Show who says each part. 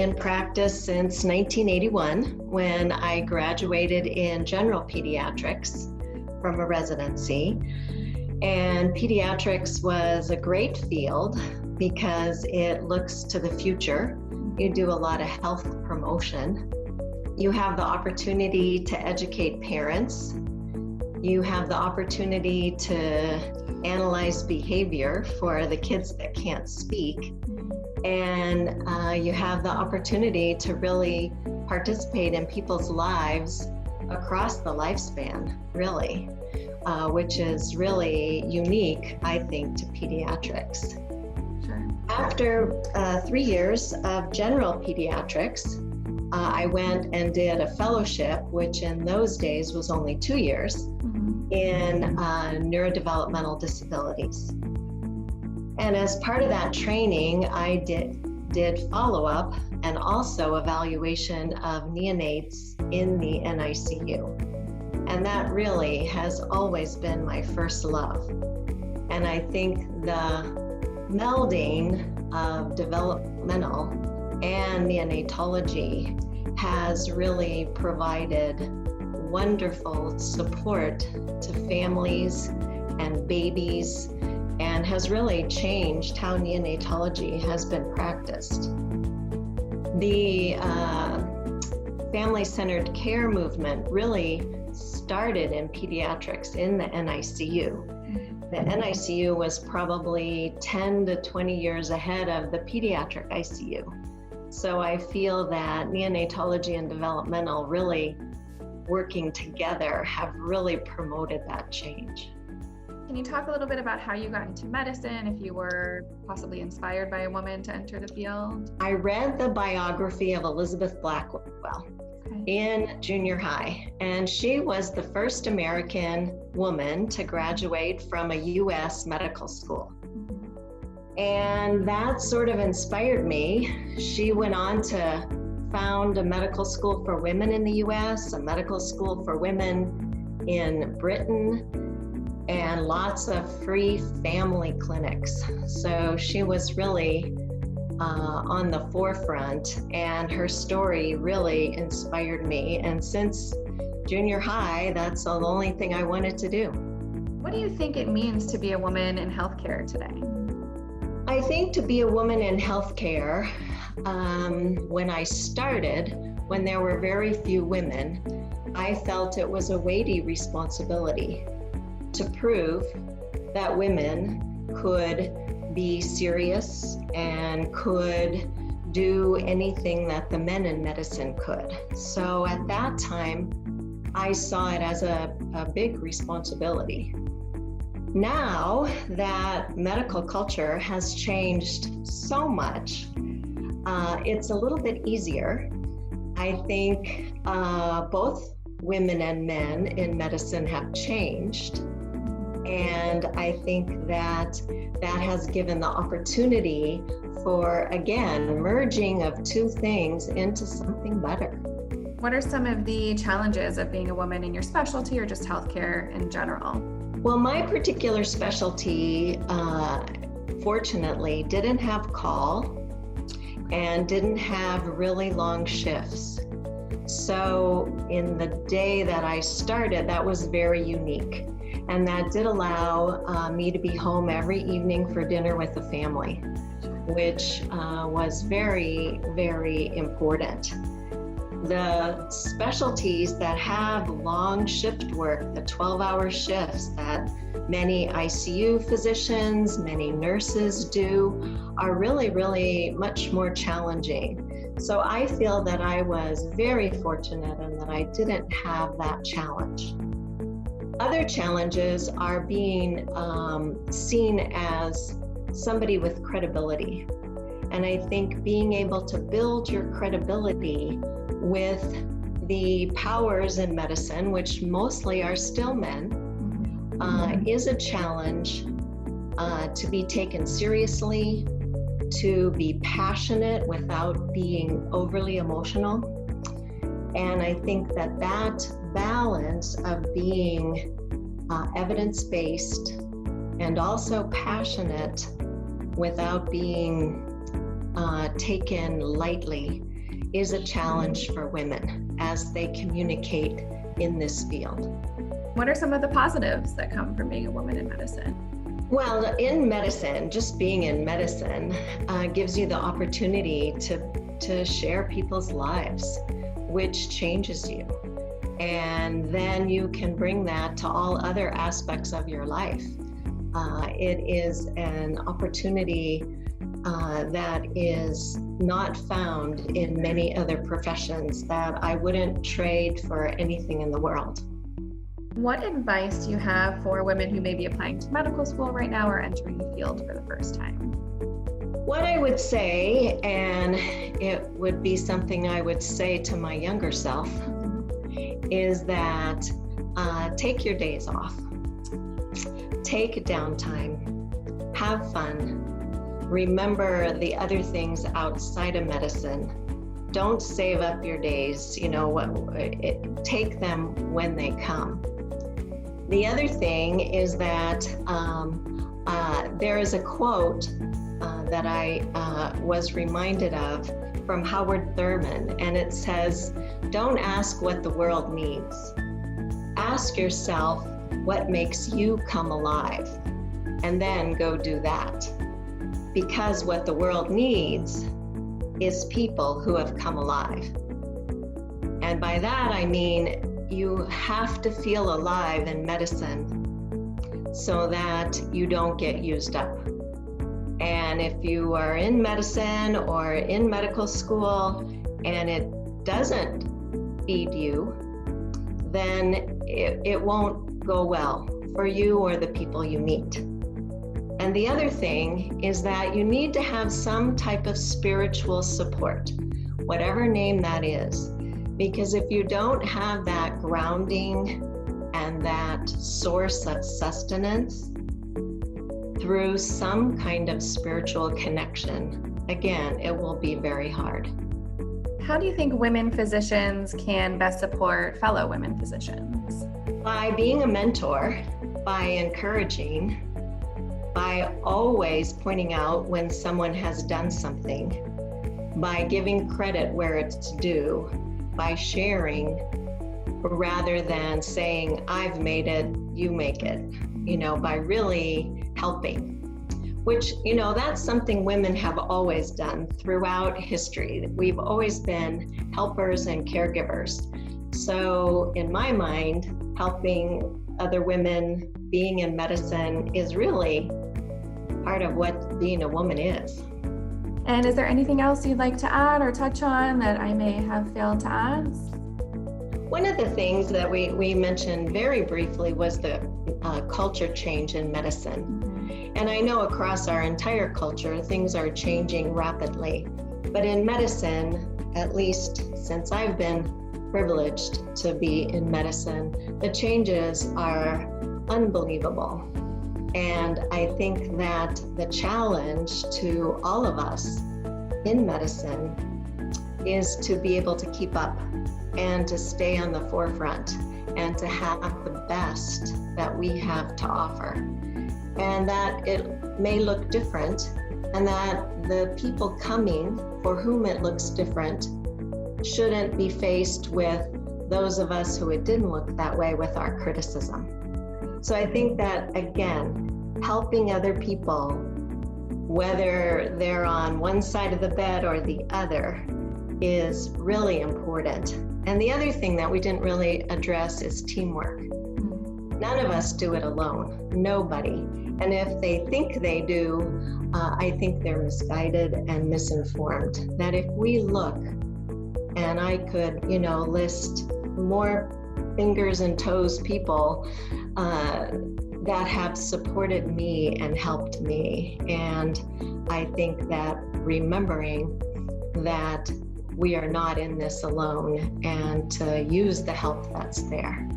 Speaker 1: in practice since 1981 when I graduated in general pediatrics from a residency. And pediatrics was a great field because it looks to the future. You do a lot of health promotion. You have the opportunity to educate parents. You have the opportunity to analyze behavior for the kids that can't speak. And you have the opportunity to really participate in people's lives across the lifespan, really, which is really unique, I think, to pediatrics.
Speaker 2: Sure.
Speaker 1: After 3 years of general pediatrics, I went and did a fellowship, which in those days was only 2 years, in neurodevelopmental disabilities. And as part of that training, I did follow-up and also evaluation of neonates in the NICU. And that really has always been my first love. And I think the melding of developmental and neonatology has really provided wonderful support to families and babies, and has really changed how neonatology has been practiced. The family-centered care movement really started in pediatrics in the NICU. The NICU was probably 10 to 20 years ahead of the pediatric ICU. So I feel that neonatology and developmental really working together have really promoted that change.
Speaker 2: Can you talk a little bit about how you got into medicine, if you were possibly inspired by a woman to enter the field?
Speaker 1: I read the biography of Elizabeth Blackwell in junior high, and she was the first American woman to graduate from a U.S. medical school. And that sort of inspired me. She went on to found a medical school for women in the U.S., a medical school for women in Britain, and lots of free family clinics. So she was really on the forefront, and her story really inspired me. And since junior high, that's the only thing I wanted to do.
Speaker 2: What do you think it means to be a woman in healthcare today?
Speaker 1: I think to be a woman in healthcare, when I started, when there were very few women, I felt it was a weighty responsibility to prove that women could be serious and could do anything that the men in medicine could. So at that time, I saw it as a big responsibility. Now that medical culture has changed so much, it's a little bit easier. I think both women and men in medicine have changed. And I think that has given the opportunity for, again, merging of two things into something better.
Speaker 2: What are some of the challenges of being a woman in your specialty or just healthcare in general?
Speaker 1: Well, my particular specialty, fortunately, didn't have call and didn't have really long shifts. So in the day that I started, that was very unique. And that did allow me to be home every evening for dinner with the family, which was very, very important. The specialties that have long shift work, the 12-hour shifts that many ICU physicians, many nurses do, are really, really much more challenging. So I feel that I was very fortunate and that I didn't have that challenge. Other challenges are being seen as somebody with credibility. And I think being able to build your credibility with the powers in medicine, which mostly are still men, is a challenge to be taken seriously, to be passionate without being overly emotional. And I think that balance of being evidence-based and also passionate without being taken lightly is a challenge for women as they communicate in this field.
Speaker 2: What are some of the positives that come from being a woman in medicine?
Speaker 1: Well, in medicine, just being in medicine gives you the opportunity to share people's lives, which changes you. And then you can bring that to all other aspects of your life. It is an opportunity that is not found in many other professions that I wouldn't trade for anything in the world.
Speaker 2: What advice do you have for women who may be applying to medical school right now or entering the field for the first time?
Speaker 1: What I would say, and it would be something I would say to my younger self, is that take your days off, take downtime, have fun, remember the other things outside of medicine. Don't save up your days, take them when they come. The other thing is that there is a quote that I was reminded of from Howard Thurman, and it says, "Don't ask what the world needs. Ask yourself what makes you come alive, and then go do that. Because what the world needs is people who have come alive." And by that, I mean, you have to feel alive in medicine so that you don't get used up. And if you are in medicine or in medical school and it doesn't feed you, then it won't go well for you or the people you meet. And the other thing is that you need to have some type of spiritual support, whatever name that is. Because if you don't have that grounding and that source of sustenance through some kind of spiritual connection, again, it will be very hard.
Speaker 2: How do you think women physicians can best support fellow women physicians?
Speaker 1: By being a mentor, by encouraging, by always pointing out when someone has done something, by giving credit where it's due, by sharing rather than saying, "I've made it, you make it," by really helping, which, that's something women have always done throughout history. We've always been helpers and caregivers. So in my mind, helping other women, being in medicine is really part of what being a woman is.
Speaker 2: And is there anything else you'd like to add or touch on that I may have failed to ask?
Speaker 1: One of the things that we mentioned very briefly was the culture change in medicine. And I know across our entire culture, things are changing rapidly. But in medicine, at least since I've been privileged to be in medicine, the changes are unbelievable. And I think that the challenge to all of us in medicine is to be able to keep up and to stay on the forefront and to have the best that we have to offer. And that it may look different, and that the people coming for whom it looks different shouldn't be faced with those of us who it didn't look that way with our criticism. So I think that, again, helping other people, whether they're on one side of the bed or the other, is really important. And the other thing that we didn't really address is teamwork. None of us do it alone, nobody. And if they think they do, I think they're misguided and misinformed. That if we look, and I could, list more fingers and toes people that have supported me and helped me. And I think that remembering that we are not in this alone and to use the help that's there.